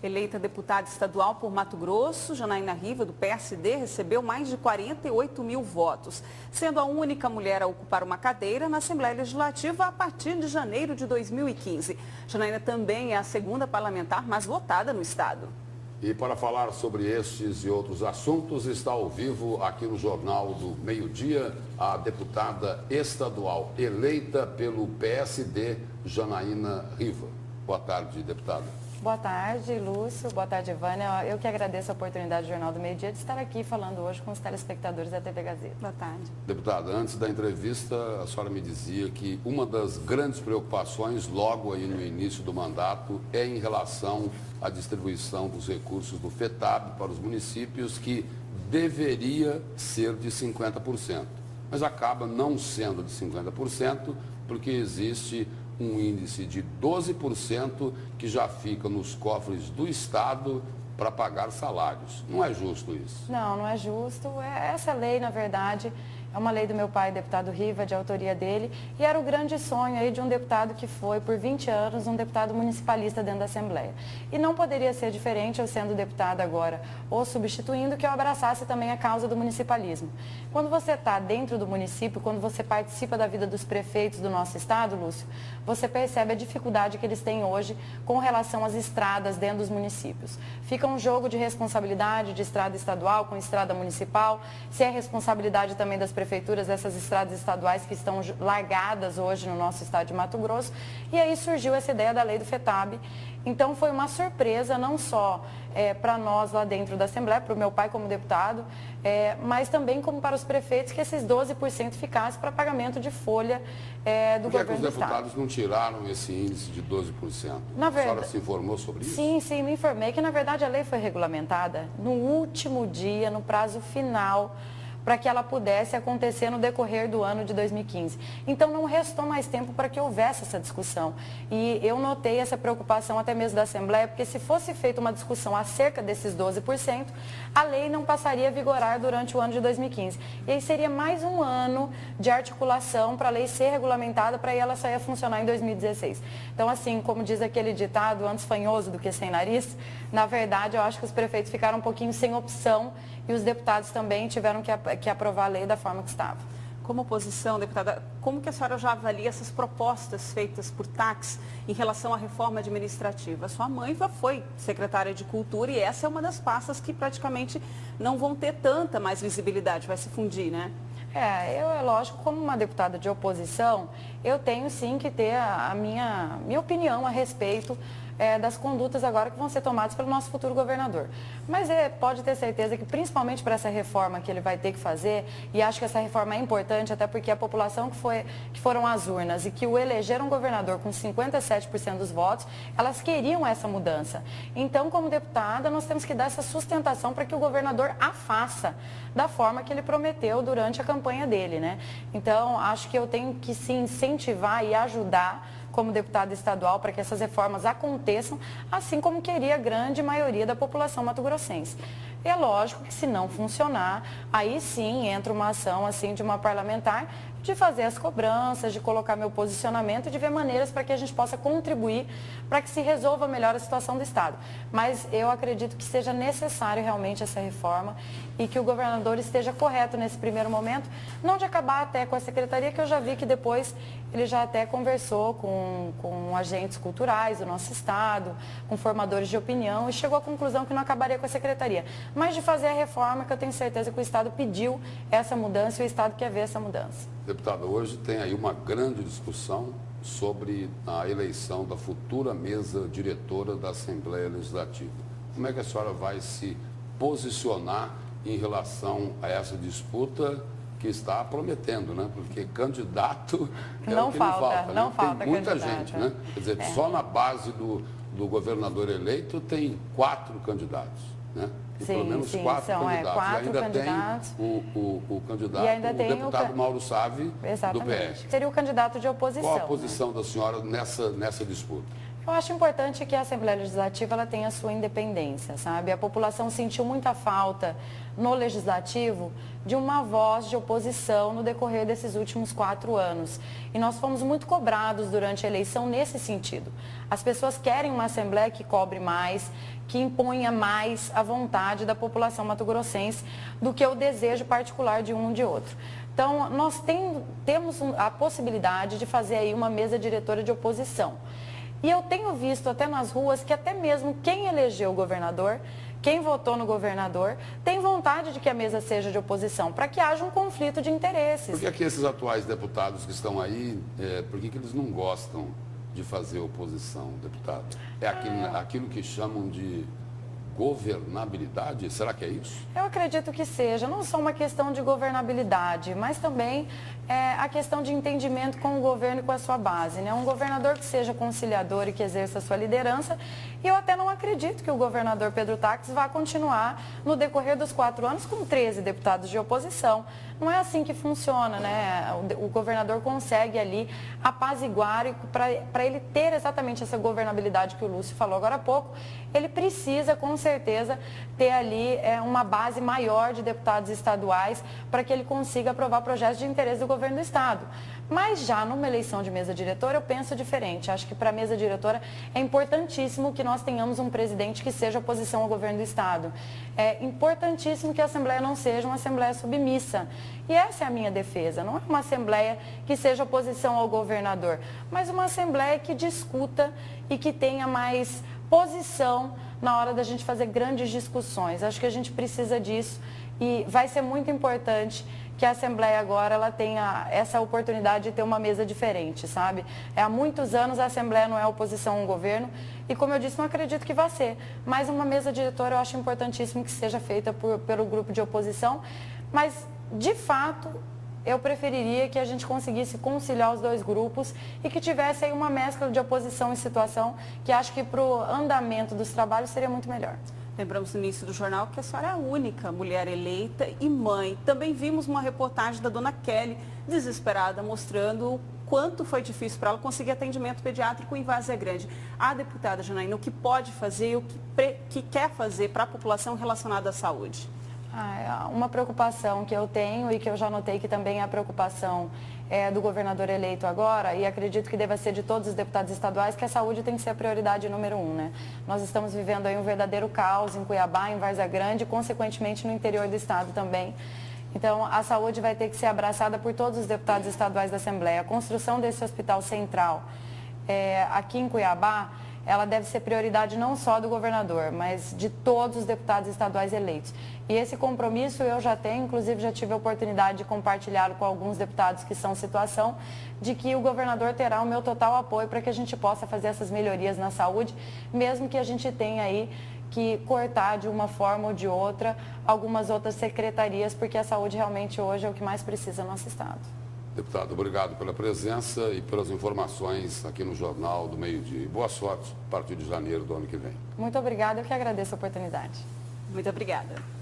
Eleita deputada estadual por Mato Grosso, Janaína Riva, do PSD, recebeu mais de 48 mil votos, sendo a única mulher a ocupar uma cadeira na Assembleia Legislativa a partir de janeiro de 2015. Janaína também é a segunda parlamentar mais votada no estado. E para falar sobre estes e outros assuntos, está ao vivo aqui no Jornal do Meio-Dia a deputada estadual eleita pelo PSD, Janaína Riva. Boa tarde, deputada. Boa tarde, Lúcio. Boa tarde, Vânia. Eu que agradeço a oportunidade do Jornal do Meio-Dia de estar aqui falando hoje com os telespectadores da TV Gazeta. Boa tarde. Deputada, antes da entrevista, a senhora me dizia que uma das grandes preocupações, logo aí no início do mandato, é em relação à distribuição dos recursos do FETAB para os municípios, que deveria ser de 50%. Mas acaba não sendo de 50%, porque existe um índice de 12% que já fica nos cofres do Estado para pagar salários. Não é justo isso? Não, não é justo. Essa lei, na verdade, é uma lei do meu pai, deputado Riva, de autoria dele, e era o grande sonho aí de um deputado que foi, por 20 anos, um deputado municipalista dentro da Assembleia. E não poderia ser diferente, eu sendo deputada agora, ou substituindo, que eu abraçasse também a causa do municipalismo. Quando você está dentro do município, quando você participa da vida dos prefeitos do nosso estado, Lúcio, você percebe a dificuldade que eles têm hoje com relação às estradas dentro dos municípios. Fica um jogo de responsabilidade de estrada estadual com estrada municipal, se é responsabilidade também das prefeituras dessas estradas estaduais que estão largadas hoje no nosso estado de Mato Grosso. E aí surgiu essa ideia da lei do FETAB. Então foi uma surpresa, não só para nós lá dentro da Assembleia, para o meu pai como deputado, mas também como para os prefeitos, que esses 12% ficasse para pagamento de folha do governo do estado. Por que os deputados não tiraram esse índice de 12%? A senhora se informou sobre isso? Sim, me informei que, na verdade, a lei foi regulamentada no último dia, no prazo final, para que ela pudesse acontecer no decorrer do ano de 2015. Então, não restou mais tempo para que houvesse essa discussão. E eu notei essa preocupação até mesmo da Assembleia, porque se fosse feita uma discussão acerca desses 12%, a lei não passaria a vigorar durante o ano de 2015. E aí seria mais um ano de articulação para a lei ser regulamentada, para ela sair a funcionar em 2016. Então, assim, como diz aquele ditado, antes fanhoso do que sem nariz, na verdade, eu acho que os prefeitos ficaram um pouquinho sem opção e os deputados também tiveram que aprovar a lei da forma que estava. Como oposição, deputada, como que a senhora já avalia essas propostas feitas por TACs em relação à reforma administrativa? Sua mãe já foi secretária de Cultura e essa é uma das pastas que praticamente não vão ter tanta mais visibilidade, vai se fundir, né? É lógico, como uma deputada de oposição, eu tenho sim que ter a minha opinião a respeito das condutas agora que vão ser tomadas pelo nosso futuro governador. Mas pode ter certeza que, principalmente para essa reforma que ele vai ter que fazer, e acho que essa reforma é importante, até porque a população que foram às urnas e que o elegeram governador com 57% dos votos, elas queriam essa mudança. Então, como deputada, nós temos que dar essa sustentação para que o governador a faça da forma que ele prometeu durante a campanha dele, né? Então, acho que eu tenho que se incentivar e ajudar como deputada estadual para que essas reformas aconteçam, assim como queria a grande maioria da população mato-grossense. É lógico que se não funcionar, aí sim entra uma ação assim de uma parlamentar de fazer as cobranças, de colocar meu posicionamento e de ver maneiras para que a gente possa contribuir para que se resolva melhor a situação do Estado. Mas eu acredito que seja necessário realmente essa reforma e que o governador esteja correto nesse primeiro momento, não de acabar até com a secretaria, que eu já vi que depois ele já até conversou com agentes culturais do nosso Estado, com formadores de opinião e chegou à conclusão que não acabaria com a secretaria, mas de fazer a reforma, que eu tenho certeza que o Estado pediu essa mudança e o Estado quer ver essa mudança. Deputada, hoje tem aí uma grande discussão sobre a eleição da futura mesa diretora da Assembleia Legislativa. Como é que a senhora vai se posicionar em relação a essa disputa que está prometendo, né? Porque candidato não o que falta, não falta, tem muita candidato, gente, né? Quer dizer, só na base do governador eleito tem 4 candidatos, né? E pelo menos 4 são, candidatos. 4 e ainda candidatos. tem o candidato, E ainda tem o deputado Mauro Sávio, Exatamente. do PS. Seria o candidato de oposição. Qual a posição da senhora nessa disputa? Eu acho importante que a Assembleia Legislativa ela tenha a sua independência, sabe? A população sentiu muita falta no Legislativo de uma voz de oposição no decorrer desses últimos 4 anos. E nós fomos muito cobrados durante a eleição nesse sentido. As pessoas querem uma Assembleia que cobre mais, que imponha mais a vontade da população mato-grossense do que o desejo particular de um ou de outro. Então, nós temos a possibilidade de fazer aí uma mesa diretora de oposição. E eu tenho visto até nas ruas que até mesmo quem elegeu o governador, quem votou no governador, tem vontade de que a mesa seja de oposição, para que haja um conflito de interesses. Por que aqui esses atuais deputados que estão aí, por que eles não gostam de fazer oposição, deputado? É aquilo que chamam de governabilidade? Será que é isso? Eu acredito que seja, não só uma questão de governabilidade, mas também a questão de entendimento com o governo e com a sua base, né? Um governador que seja conciliador e que exerça a sua liderança. E eu até não acredito que o governador Pedro Táxi vá continuar no decorrer dos 4 anos com 13 deputados de oposição. Não é assim que funciona, né? O governador consegue ali apaziguar, e para ele ter exatamente essa governabilidade que o Lúcio falou agora há pouco, ele precisa com certeza ter ali uma base maior de deputados estaduais para que ele consiga aprovar projetos de interesse do governo do estado. Mas já numa eleição de mesa diretora eu penso diferente. Acho que para a mesa diretora é importantíssimo que nós tenhamos um presidente que seja oposição ao governo do estado. É importantíssimo que a Assembleia não seja uma Assembleia submissa. E essa é a minha defesa. Não é uma Assembleia que seja oposição ao governador, mas uma Assembleia que discuta e que tenha mais posição na hora da gente fazer grandes discussões. Acho que a gente precisa disso e vai ser muito importante que a Assembleia agora ela tenha essa oportunidade de ter uma mesa diferente, sabe? Há muitos anos a Assembleia não é oposição ao governo e, como eu disse, não acredito que vá ser. Mas uma mesa diretora eu acho importantíssimo que seja feita pelo grupo de oposição, mas, de fato, eu preferiria que a gente conseguisse conciliar os dois grupos e que tivesse aí uma mescla de oposição e situação, que acho que para o andamento dos trabalhos seria muito melhor. Lembramos no início do jornal que a senhora é a única mulher eleita e mãe. Também vimos uma reportagem da dona Kelly, desesperada, mostrando o quanto foi difícil para ela conseguir atendimento pediátrico em Várzea Grande. A deputada Janaína, o que pode fazer e o que quer fazer para a população relacionada à saúde? Uma preocupação que eu tenho e que eu já notei que também é a preocupação do governador eleito agora, e acredito que deva ser de todos os deputados estaduais, que a saúde tem que ser a prioridade número 1, né? Nós estamos vivendo aí um verdadeiro caos em Cuiabá, em Várzea Grande e, consequentemente, no interior do estado também. Então, a saúde vai ter que ser abraçada por todos os deputados estaduais da Assembleia. A construção desse hospital central aqui em Cuiabá, ela deve ser prioridade não só do governador, mas de todos os deputados estaduais eleitos. E esse compromisso eu já tenho, inclusive já tive a oportunidade de compartilhá-lo com alguns deputados que são situação, de que o governador terá o meu total apoio para que a gente possa fazer essas melhorias na saúde, mesmo que a gente tenha aí que cortar de uma forma ou de outra algumas outras secretarias, porque a saúde realmente hoje é o que mais precisa no nosso estado. Deputado, obrigado pela presença e pelas informações aqui no Jornal do Meio-Dia. Boa sorte a partir de janeiro do ano que vem. Muito obrigada, eu que agradeço a oportunidade. Muito obrigada.